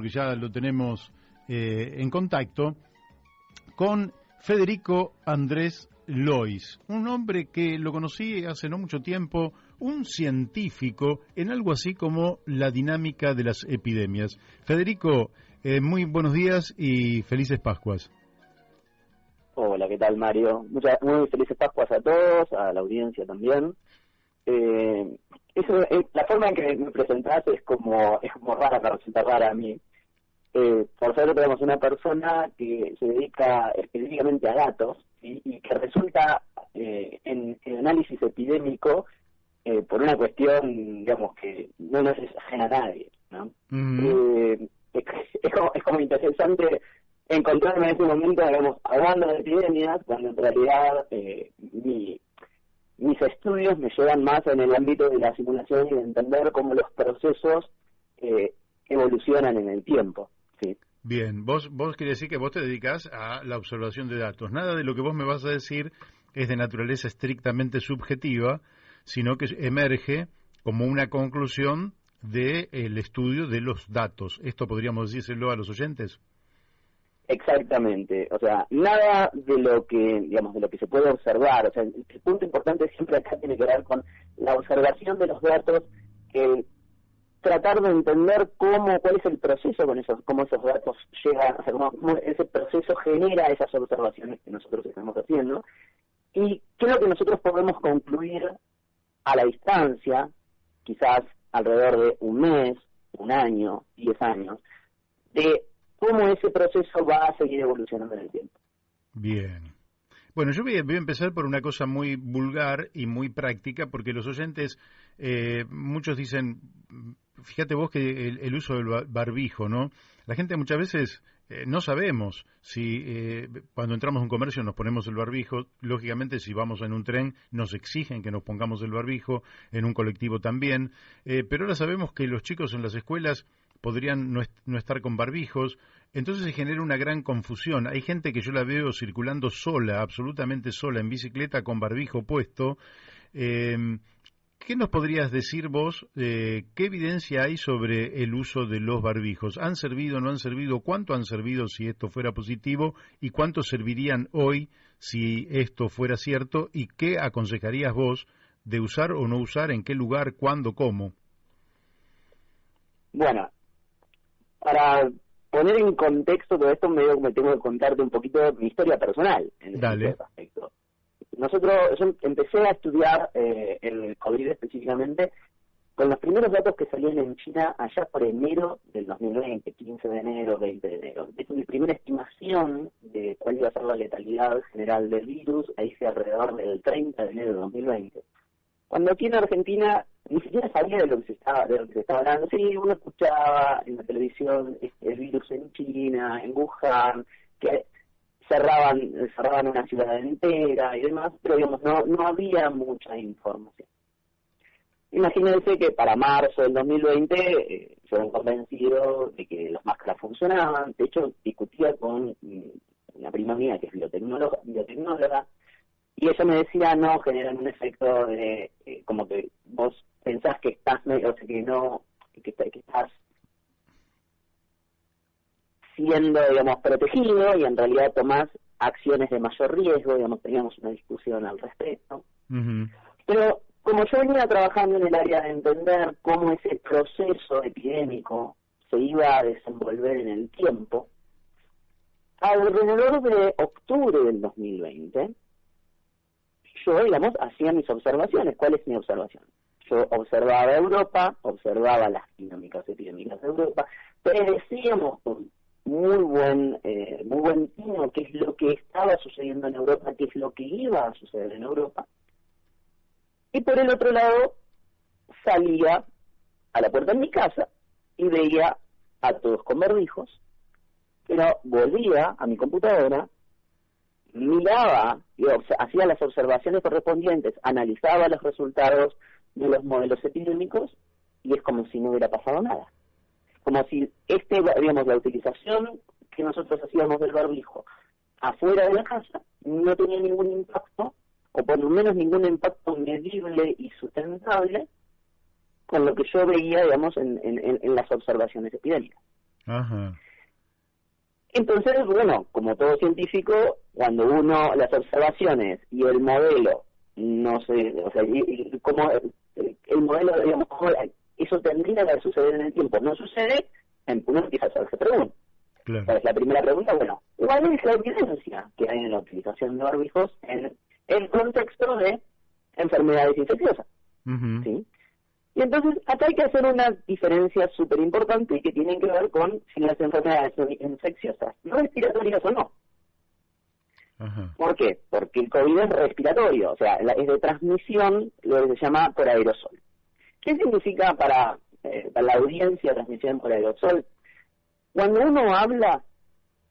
porque ya lo tenemos en contacto, con Federico Andrés Lois, un hombre que lo conocí hace no mucho tiempo, un científico en algo así como la dinámica de las epidemias. Federico, muy buenos días y felices Pascuas. Hola, ¿qué tal, Mario? Muy felices Pascuas a todos, a la audiencia también. La forma en que me presentaste es como rara, me resulta rara a mí. Por suerte tenemos una persona que se dedica específicamente a datos, ¿sí? Y que resulta en análisis epidémico por una cuestión, digamos, que no nos es ajena a nadie, ¿no? Uh-huh. Es como interesante encontrarme en ese momento, digamos, hablando de epidemias, cuando en realidad mis estudios me llevan más en el ámbito de la simulación y de entender cómo los procesos evolucionan en el tiempo. Sí. Bien, vos quiere decir que vos te dedicás a la observación de datos. Nada de lo que vos me vas a decir es de naturaleza estrictamente subjetiva, sino que emerge como una conclusión del estudio de los datos. ¿Esto podríamos decírselo a los oyentes? Exactamente, o sea, nada de lo que, digamos, de lo que se puede observar, o sea, el punto importante siempre acá tiene que ver con la observación de los datos, tratar de entender cuál es el proceso con cómo esos datos llegan, o sea, cómo ese proceso genera esas observaciones que nosotros estamos haciendo, y qué es lo que nosotros podemos concluir a la distancia, quizás alrededor de un mes, un año, 10 años, de cómo ese proceso va a seguir evolucionando en el tiempo. Bien. Bueno, yo voy a empezar por una cosa muy vulgar y muy práctica, porque los oyentes, muchos dicen, fíjate vos que el uso del barbijo, ¿no? La gente muchas veces no sabemos si cuando entramos a un comercio nos ponemos el barbijo. Lógicamente, si vamos en un tren nos exigen que nos pongamos el barbijo, en un colectivo también, pero ahora sabemos que los chicos en las escuelas podrían no estar con barbijos, entonces se genera una gran confusión. Hay gente que yo la veo circulando sola, absolutamente sola, en bicicleta con barbijo puesto. ¿Qué nos podrías decir vos? ¿Qué evidencia hay sobre el uso de los barbijos? ¿Han servido, no han servido? ¿Cuánto han servido si esto fuera positivo? ¿Y cuánto servirían hoy si esto fuera cierto? ¿Y qué aconsejarías vos de usar o no usar? ¿En qué lugar? ¿Cuándo? ¿Cómo? Bueno, para poner en contexto todo esto, me tengo que contarte un poquito mi historia personal en ese aspecto. Yo empecé a estudiar el COVID específicamente con los primeros datos que salían en China allá por enero del 2020, 15 de enero, 20 de enero. De hecho, mi primera estimación de cuál iba a ser la letalidad general del virus ahí fue alrededor del 30 de enero de 2020. Cuando aquí en Argentina ni siquiera sabía de lo que se estaba hablando. Sí, uno escuchaba en la televisión el virus en China, en Wuhan, que cerraban una ciudad entera y demás, pero digamos no había mucha información. Imagínense que para marzo del 2020 yo era convencido de que las máscaras funcionaban. De hecho, discutía con una prima mía que es biotecnóloga, y ella me decía, no, generan un efecto de como que vos pensás que estás, o sea, que estás siendo, digamos, protegido, y en realidad tomás acciones de mayor riesgo. Digamos, teníamos una discusión al respecto. Uh-huh. Pero como yo venía trabajando en el área de entender cómo ese proceso epidémico se iba a desenvolver en el tiempo, alrededor de octubre del 2020, yo, digamos, hacía mis observaciones. ¿Cuál es mi observación? Yo observaba Europa, observaba las dinámicas epidémicas de Europa, predecíamos con muy buen tino qué es lo que estaba sucediendo en Europa, qué es lo que iba a suceder en Europa. Y por el otro lado, salía a la puerta de mi casa y veía a todos con barbijos, pero volvía a mi computadora, miraba, hacía las observaciones correspondientes, analizaba los resultados de los modelos epidémicos, y es como si no hubiera pasado nada. Como si la utilización que nosotros hacíamos del barbijo afuera de la casa no tenía ningún impacto, o por lo menos ningún impacto medible y sustentable con lo que yo veía, digamos, en las observaciones epidémicas. Ajá. Entonces, bueno, como todo científico, cuando las observaciones y el modelo, no sé, o sea, y como el modelo, digamos, como eso tendría que suceder en el tiempo, no sucede, uno empieza a hacerse preguntas. Claro. Entonces, la primera pregunta, bueno, ¿cuál es la evidencia que hay en la utilización de barbijos en el contexto de enfermedades infecciosas? Uh-huh. ¿Sí? Y entonces, acá hay que hacer una diferencia súper importante que tienen que ver con si las enfermedades son infecciosas, respiratorias o no. Ajá. ¿Por qué? Porque el COVID es respiratorio, o sea, es de transmisión, lo que se llama por aerosol. ¿Qué significa para la audiencia transmisión por aerosol? Cuando uno habla,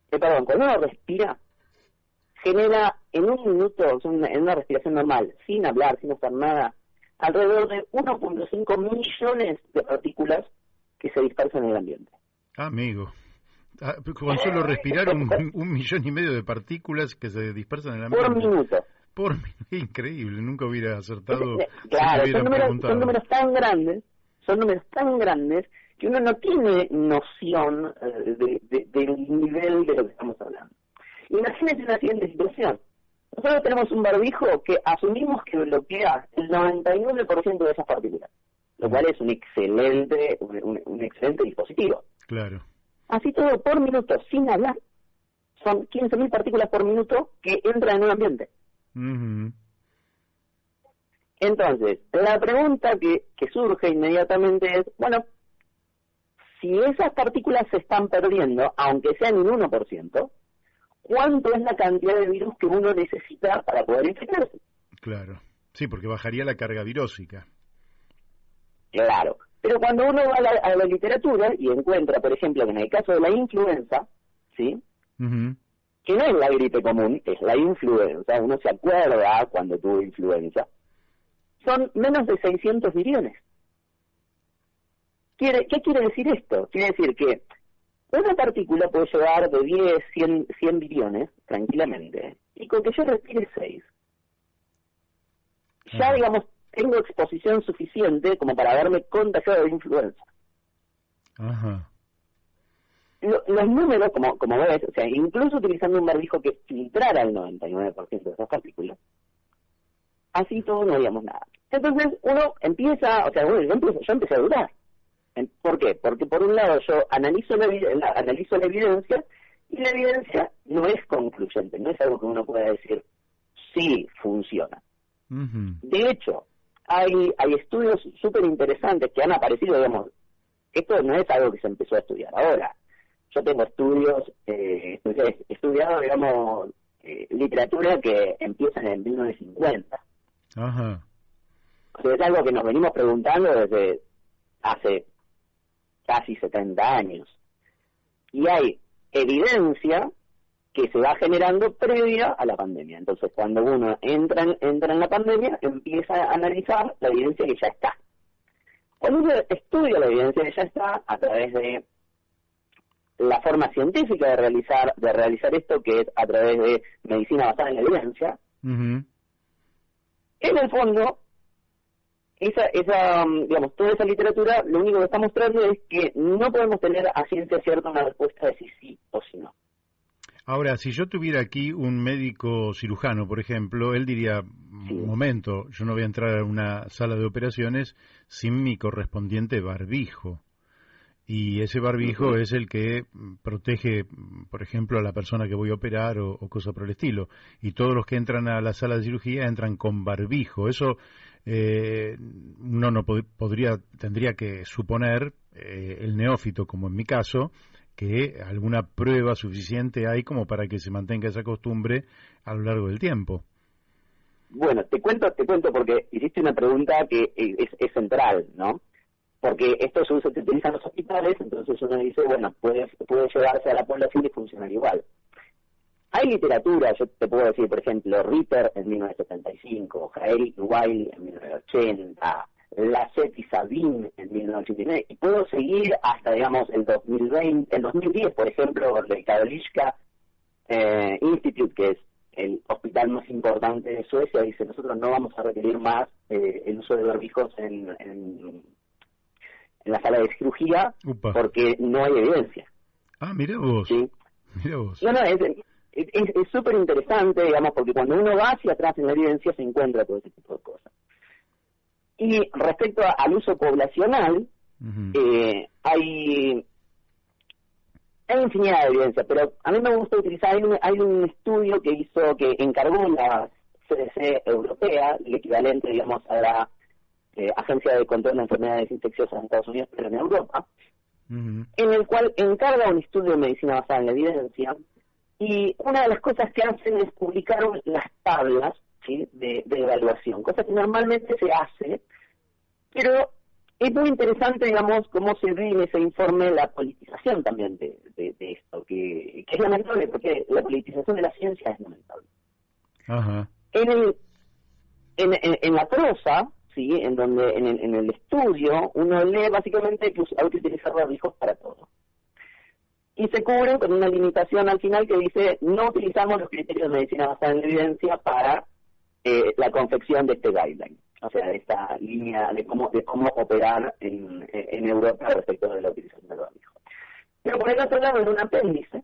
cuando uno respira, genera en un minuto, en una respiración normal, sin hablar, sin hacer nada, alrededor de 1.5 millones de partículas que se dispersan en el ambiente. Amigo, con solo respirar 1,5 millones de partículas que se dispersan en el ambiente. Por minuto. Increíble, nunca hubiera acertado. Claro, si son números tan grandes que uno no tiene noción del nivel de lo que estamos hablando. Imagínense una siguiente situación. Nosotros tenemos un barbijo que asumimos que bloquea el 99% de esas partículas, lo cual es un excelente dispositivo. Claro. Así todo por minuto, sin hablar, son 15.000 partículas por minuto que entran en un ambiente. Uh-huh. Entonces, la pregunta que surge inmediatamente es, bueno, si esas partículas se están perdiendo, aunque sean un 1%, ¿cuánto es la cantidad de virus que uno necesita para poder infectarse? Claro, sí, porque bajaría la carga virósica. Claro, pero cuando uno va a la literatura y encuentra, por ejemplo, que en el caso de la influenza, ¿sí? Uh-huh. Que no es la gripe común, es la influenza, uno se acuerda cuando tuvo influenza, son menos de 600 millones. ¿Qué quiere decir esto? Quiere decir que una partícula puede llegar de 10, 100 billones, tranquilamente, y con que yo respire 6, ya, digamos, tengo exposición suficiente como para haberme contagiado de influenza. Ajá. Los números, como ves, o sea, incluso utilizando un barbijo que filtrara el 99% de esas partículas, así todo no haríamos nada. Entonces uno empieza, o sea, yo empecé a dudar. ¿Por qué? Porque por un lado yo analizo la evidencia, y la evidencia no es concluyente, no es algo que uno pueda decir, sí, funciona. Uh-huh. De hecho, hay estudios súper interesantes que han aparecido, digamos, esto no es algo que se empezó a estudiar ahora. Yo tengo he estudiado, digamos, literatura que empieza en el 1950. Ajá. O sea, es algo que nos venimos preguntando desde hace casi 70 años. Y hay evidencia que se va generando previa a la pandemia. Entonces, cuando uno entra en la pandemia, empieza a analizar la evidencia que ya está. Cuando uno estudia la evidencia que ya está, a través de la forma científica de realizar esto, que es a través de medicina basada en la evidencia, uh-huh. En el fondo, digamos, toda esa literatura lo único que está mostrando es que no podemos tener a ciencia cierta una respuesta de si sí o si no. Ahora, si yo tuviera aquí un médico cirujano, por ejemplo, él diría, Sí. Un momento, yo no voy a entrar a una sala de operaciones sin mi correspondiente barbijo. Y ese barbijo Uh-huh. es el que protege, por ejemplo, a la persona que voy a operar o cosa por el estilo. Y todos los que entran a la sala de cirugía entran con barbijo. Eso uno no tendría que suponer, el neófito, como en mi caso, que alguna prueba suficiente hay como para que se mantenga esa costumbre a lo largo del tiempo. Bueno, te cuento porque hiciste una pregunta que es central, ¿no? Porque esto se utiliza en los hospitales, entonces uno dice, bueno, puede llevarse a la población y funcionar igual. Hay literatura, yo te puedo decir, por ejemplo, Ritter en 1975, Jael Wiley en 1980, Lancet y Sabin en 1989, y puedo seguir hasta, digamos, el 2010, por ejemplo, el Karolinska Institute, que es el hospital más importante de Suecia, dice, nosotros no vamos a requerir más el uso de barbijos en la sala de cirugía. Upa. Porque no hay evidencia. Ah, mira vos. ¿Sí? Mira vos. No, es súper interesante, digamos, porque cuando uno va hacia atrás en la evidencia se encuentra todo ese tipo de cosas. Y respecto al uso poblacional, hay infinidad de evidencia, pero a mí me gusta utilizar, hay un estudio que encargó la CDC europea, el equivalente, digamos, a la Agencia de Control de Enfermedades Infecciosas en Estados Unidos, pero en Europa, en el cual encarga un estudio de medicina basada en la evidencia, y una de las cosas que hacen es publicar las tablas, ¿sí?, de evaluación, cosa que normalmente se hace, pero es muy interesante, digamos, cómo se ve en ese informe la politización también de esto, que es lamentable, porque la politización de la ciencia es lamentable. Ajá. En la prosa, sí, en el estudio, uno lee básicamente que hay que utilizar barbijos para todo. Y se cubren con una limitación al final que dice: no utilizamos los criterios de medicina basada en evidencia para la confección de este guideline, o sea, de esta línea de cómo operar en Europa respecto de la utilización del barbijo. Pero por el otro lado, en un apéndice,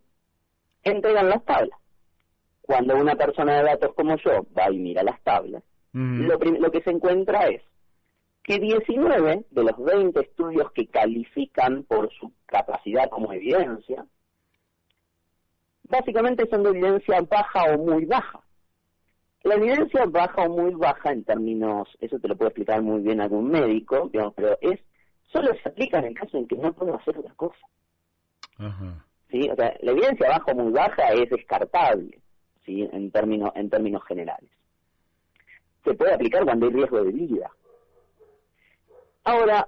entregan las tablas. Cuando una persona de datos como yo va y mira las tablas, lo que se encuentra es que 19 de los 20 estudios que califican por su capacidad como evidencia, básicamente son de evidencia baja o muy baja. La evidencia baja o muy baja en términos, eso te lo puede explicar muy bien algún médico, digamos, pero solo se aplica en el caso en que no puedo hacer otra cosa. Ajá. ¿Sí? O sea, la evidencia baja o muy baja es descartable, ¿sí?, en términos generales. Se puede aplicar cuando hay riesgo de vida. Ahora,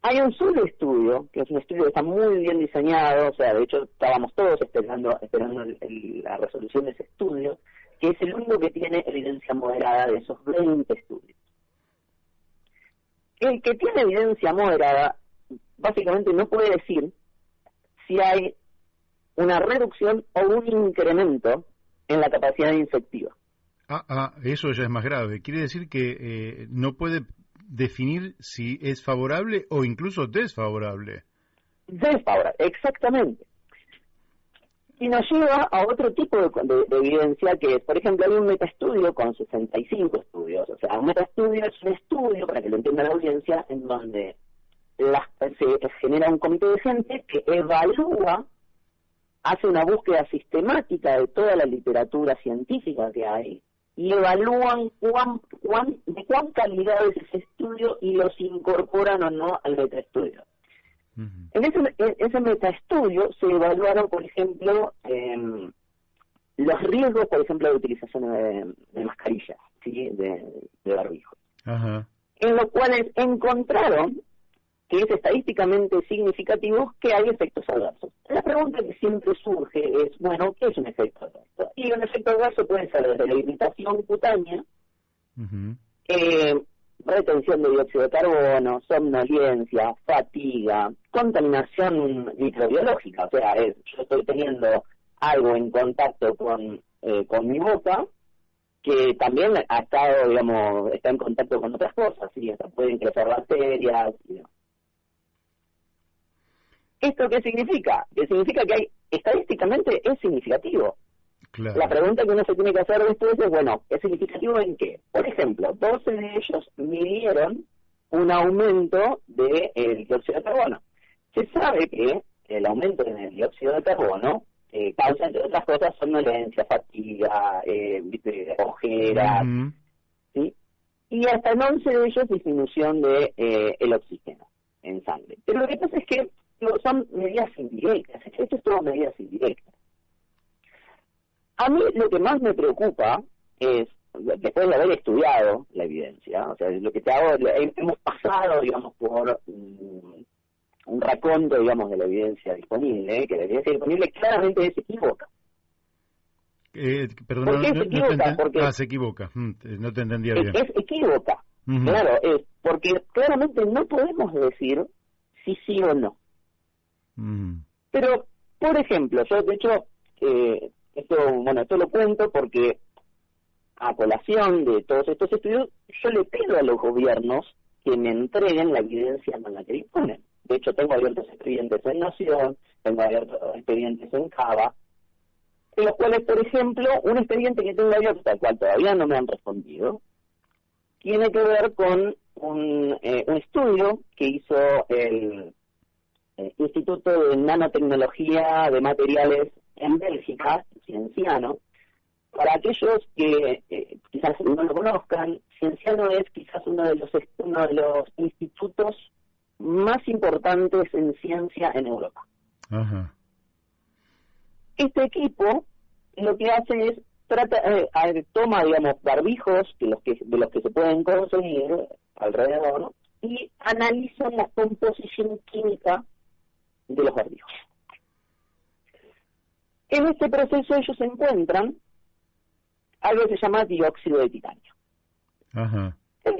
hay un solo estudio, que es un estudio que está muy bien diseñado, o sea, de hecho estábamos todos esperando la resolución de ese estudio, que es el único que tiene evidencia moderada de esos 20 estudios. El que tiene evidencia moderada, básicamente no puede decir si hay una reducción o un incremento en la capacidad infectiva. Eso ya es más grave. Quiere decir que no puede definir si es favorable o incluso desfavorable. Desfavorable, exactamente. Y nos lleva a otro tipo de evidencia, que es, por ejemplo, hay un metaestudio con 65 estudios. O sea, un metaestudio es un estudio, para que lo entienda la audiencia, en donde se genera un comité de gente que evalúa, hace una búsqueda sistemática de toda la literatura científica que hay, y evalúan de cuán calidad es ese estudio y los incorporan o no al metaestudio. En ese metaestudio se evaluaron, por ejemplo, los riesgos, por ejemplo, de utilización de mascarillas, ¿sí?, de barbijo. Ajá. En los cuales encontraron que es estadísticamente significativo que hay efectos adversos. La pregunta que siempre surge es, bueno, ¿qué es un efecto adverso? Y un efecto adverso puede ser desde la irritación cutánea, retención de dióxido de carbono, somnolencia, fatiga, contaminación microbiológica, o sea, yo estoy teniendo algo en contacto con mi boca, que también está en contacto con otras cosas, ¿sí? Hasta pueden crecer bacterias, ¿sí? ¿Esto qué significa? Que significa que estadísticamente es significativo. Claro. La pregunta que uno se tiene que hacer después es, bueno, ¿es significativo en qué? Por ejemplo, 12 de ellos midieron un aumento del dióxido de carbono. Se sabe que el aumento en el dióxido de carbono causa, entre otras cosas, somnolencia, fatiga, ojeras, ¿sí? Y hasta en 11 de ellos disminución de el oxígeno en sangre. Pero lo que pasa es que son medidas indirectas. Esto es todo medidas indirectas. A mí lo que más me preocupa es, después de haber estudiado la evidencia, o sea, lo que te hago, hemos pasado, digamos, por un raconto, digamos, de la evidencia disponible, que la evidencia disponible claramente se equivoca. Perdón, ¿Por qué se equivoca? Porque se equivoca. No te entendía bien. Es equivoca. Claro, es porque claramente no podemos decir si sí o no. Pero, por ejemplo, yo de hecho, esto lo cuento porque a colación de todos estos estudios, yo le pido a los gobiernos que me entreguen la evidencia con la que disponen. De hecho, tengo abiertos expedientes en Noción, tengo abiertos expedientes en Java, en los cuales, por ejemplo, un expediente que tengo abierto, al cual todavía no me han respondido, tiene que ver con un estudio que hizo el Instituto de Nanotecnología de Materiales en Bélgica, Cienciano. Para aquellos que quizás no lo conozcan, Cienciano es quizás uno de los institutos más importantes en ciencia en Europa. Ajá. Este equipo lo que hace es toma, digamos, barbijos de los que se pueden conseguir alrededor, ¿no? Y analizan la composición química de los barbijos. En este proceso ellos encuentran algo que se llama dióxido de titanio. Ajá. El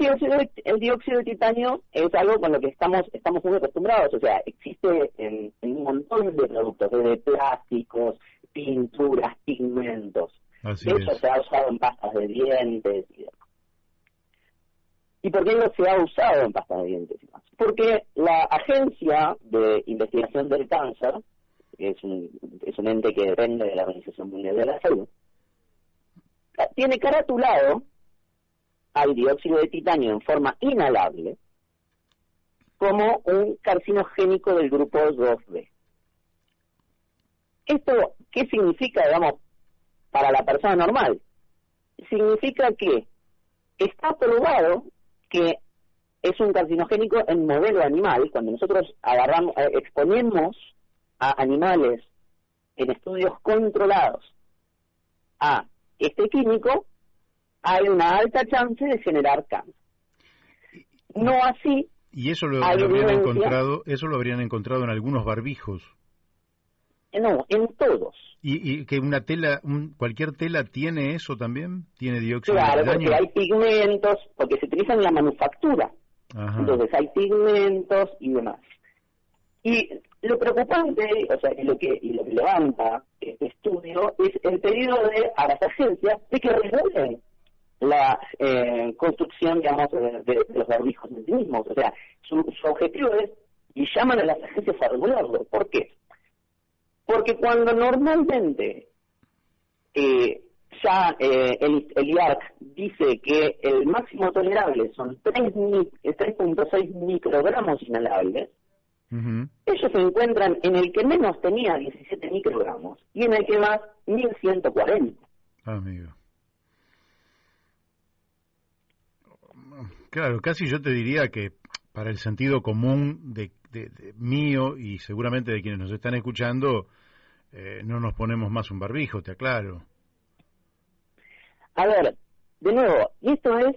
dióxido de titanio es algo con lo que estamos muy acostumbrados, o sea, existe en un montón de productos, desde plásticos, pinturas, pigmentos. Así Eso es. se ha usado en pastas de dientes y demás. ¿Y por qué no se ha usado en pastas de dientes y demás? Porque la Agencia de Investigación del Cáncer, que es un ente que depende de la Organización Mundial de la Salud, tiene caratulado al dióxido de titanio en forma inhalable como un carcinogénico del grupo 2B. ¿Esto qué significa, digamos, para la persona normal? Significa que está probado que es un carcinogénico en modelo animal. Cuando nosotros exponemos a animales en estudios controlados a este químico, hay una alta chance de generar cáncer. No así. Y eso lo habrían encontrado en algunos barbijos. No, en todos. ¿Y que una tela, cualquier tela tiene eso también? ¿Tiene dióxido de titanio? titanio? Claro, porque hay pigmentos, porque se utilizan en la manufactura. Ajá. Entonces hay pigmentos y demás. Y lo preocupante, o sea, y lo que levanta este estudio es el pedido a las agencias de que regulen la construcción, digamos, de los barbijos en sí mismos. O sea, su objetivo es, y llaman a las agencias a regularlo. ¿Por qué? Porque cuando normalmente ya el IARC dice que el máximo tolerable son 3.6 microgramos inhalables, ellos se encuentran en el que menos tenía 17 microgramos y en el que más 1.140. Amigo. Claro, casi yo te diría que para el sentido común de mío y seguramente de quienes nos están escuchando, no nos ponemos más un barbijo, te aclaro. A ver, de nuevo, y esto es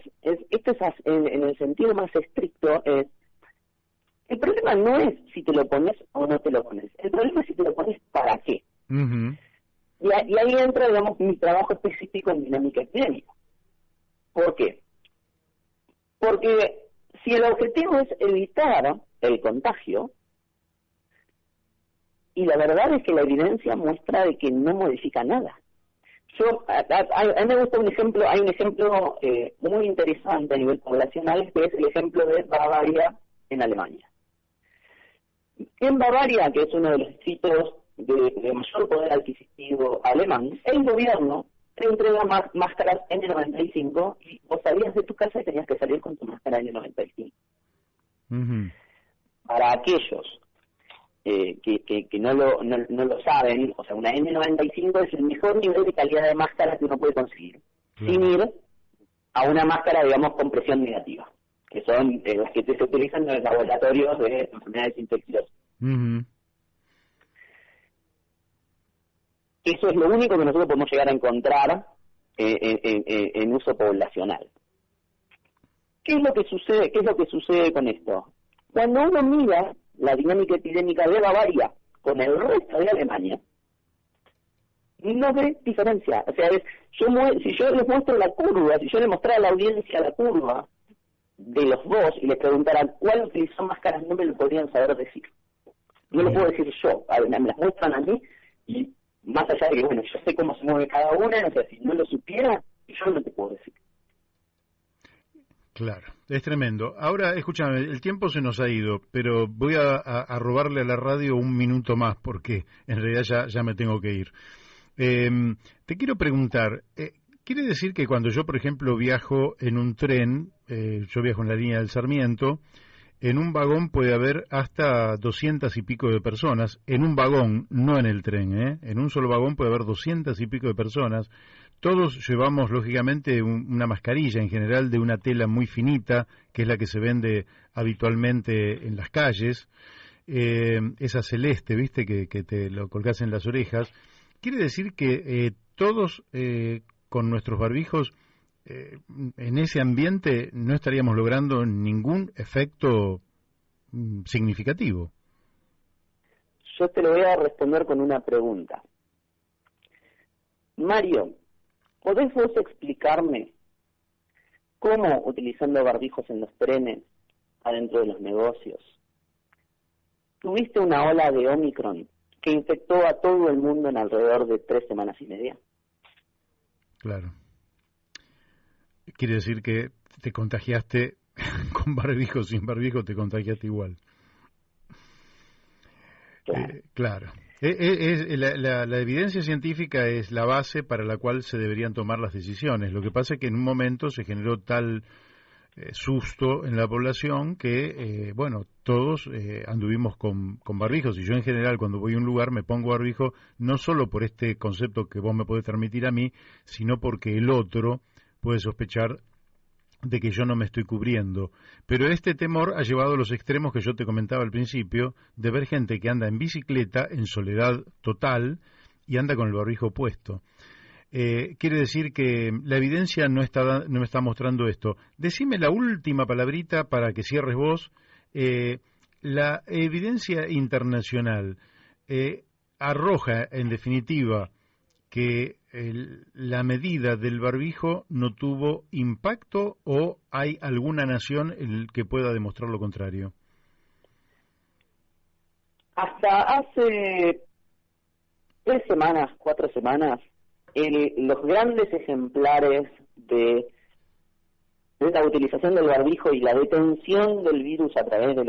en el sentido más estricto, el problema no es si te lo pones o no te lo pones, el problema es si te lo pones para qué. Y ahí entra, digamos, mi trabajo específico en dinámica epidémica. ¿Por qué? Porque si el objetivo es evitar el contagio, y la verdad es que la evidencia muestra de que no modifica nada. A mí me gusta hay un ejemplo muy interesante a nivel poblacional, que es el ejemplo de Bavaria en Alemania. En Bavaria, que es uno de los distritos de mayor poder adquisitivo alemán, el gobierno te entrega máscaras N95 y vos salías de tu casa y tenías que salir con tu máscara N95. Para aquellos que no lo saben, o sea, una N95 es el mejor nivel de calidad de máscara que uno puede conseguir, sin ir a una máscara, digamos, con presión negativa, que son las que se utilizan en los laboratorios de enfermedades infecciosas. Eso es lo único que nosotros podemos llegar a encontrar en uso poblacional. ¿Qué es lo que sucede? ¿Qué es lo que sucede con esto? Cuando uno mira la dinámica epidémica de Bavaria con el resto de Alemania, no ve diferencia. O sea, si yo les muestro la curva, si yo le mostrara a la audiencia la curva de los dos y les preguntara cuál utilizó máscaras, no me lo podrían saber decir. No lo puedo decir yo, me las muestran a mí y más allá de que, bueno, yo sé cómo se mueve cada una, o sea, si no lo supiera, yo no te puedo decir. Claro, es tremendo. Ahora, escúchame, el tiempo se nos ha ido, pero voy a robarle a la radio un minuto más porque en realidad ya me tengo que ir. Te quiero preguntar, ¿quiere decir que cuando yo, por ejemplo, viajo en un tren, yo viajo en la línea del Sarmiento, en un vagón puede haber hasta 200 y pico de personas, en un vagón, no en el tren, en un solo vagón puede haber 200 y pico de personas, todos llevamos lógicamente una mascarilla en general de una tela muy finita, que es la que se vende habitualmente en las calles, esa celeste, viste, que te lo colgás en las orejas. Quiere decir que todos con nuestros barbijos en ese ambiente no estaríamos logrando ningún efecto significativo. Yo te lo voy a responder con una pregunta. Mario, ¿podés vos explicarme cómo, utilizando barbijos en los trenes, adentro de los negocios, tuviste una ola de Omicron que infectó a todo el mundo en alrededor de 3 semanas y media? Claro. Quiere decir que te contagiaste con barbijo, sin barbijo, te contagiaste igual. Claro. La evidencia científica es la base para la cual se deberían tomar las decisiones. Lo que pasa es que en un momento se generó tal susto en la población que, bueno, todos anduvimos con barbijos. Y yo en general cuando voy a un lugar me pongo barbijo no solo por este concepto que vos me podés transmitir a mí, sino porque el otro puede sospechar de que yo no me estoy cubriendo. Pero este temor ha llevado a los extremos que yo te comentaba al principio, de ver gente que anda en bicicleta en soledad total y anda con el barbijo puesto. Quiere decir que la evidencia no me está mostrando esto. Decime la última palabrita para que cierres vos. La evidencia internacional arroja, en definitiva, que la medida del barbijo no tuvo impacto, o hay alguna nación que pueda demostrar lo contrario. Hasta hace 3 semanas, 4 semanas, los grandes ejemplares de la utilización del barbijo y la detención del virus a través de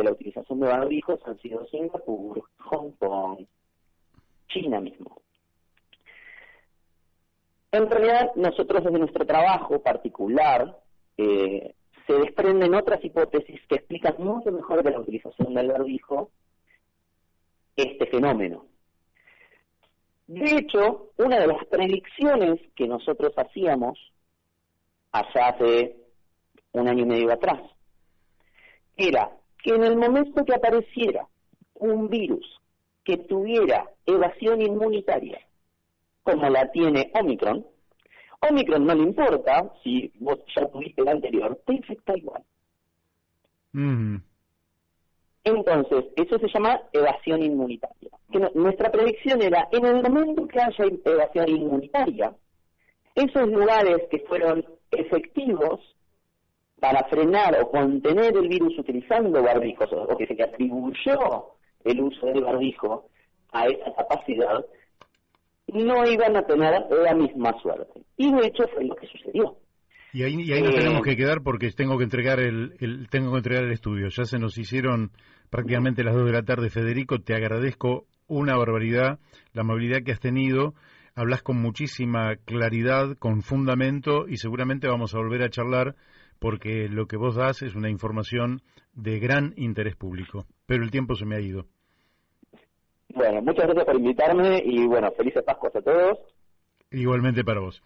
la utilización de barbijos han sido Singapur, Hong Kong, China mismo. En realidad, nosotros desde nuestro trabajo particular se desprenden otras hipótesis que explican mucho mejor de la utilización del barbijo este fenómeno. De hecho, una de las predicciones que nosotros hacíamos allá hace 1 año y medio atrás era que en el momento que apareciera un virus que tuviera evasión inmunitaria, como la tiene Omicron no le importa si vos ya tuviste el anterior, te infecta igual. Entonces, eso se llama evasión inmunitaria. Nuestra predicción era, en el momento que haya evasión inmunitaria, esos lugares que fueron efectivos para frenar o contener el virus utilizando barbijos, o que se le atribuyó el uso del barbijo a esa capacidad, no iban a tener la misma suerte. Y de hecho fue lo que sucedió. Y ahí nos tenemos que quedar porque tengo que entregar el estudio. Ya se nos hicieron prácticamente las 2 de la tarde. Federico, te agradezco una barbaridad la amabilidad que has tenido. Hablas con muchísima claridad, con fundamento, y seguramente vamos a volver a charlar porque lo que vos das es una información de gran interés público. Pero el tiempo se me ha ido. Bueno, muchas gracias por invitarme y bueno, felices Pascuas a todos. Igualmente para vos.